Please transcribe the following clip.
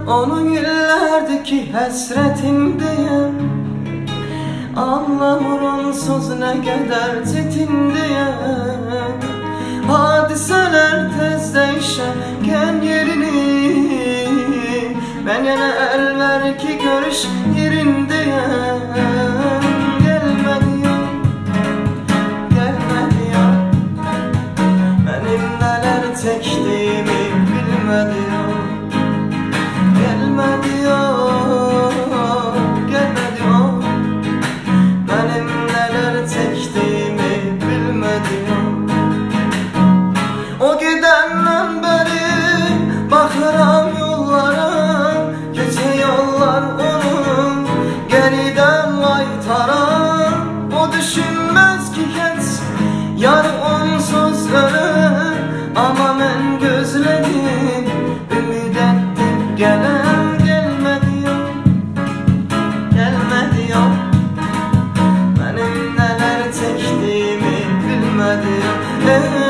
Onun illerdeki həsrətindəyəm. Anlamır onsuz nə qədər çetindəyəm. Hadisələr tez dəyişərkən yerini, mən yenə əlver ki görüş yerindəyəm. Gəlmədi yol, gəlmədi yol, mənim nələr çəkdiyimi bilmədi yol. Gəlmədi yol, gəlmədi yol, mənim nələr çəkdiyimi bilmədi yol. O gedəndən bəri baxıram yollara, keçə yollar onun gəridən qaytaram. O düşünməz ki heç yar onsuz ölür, amma mən gözlədim, ümid etdim gələn. Gəlmədi yol, gəlmədi yol, mənim nələr çəkdiyimi bilmədi yol.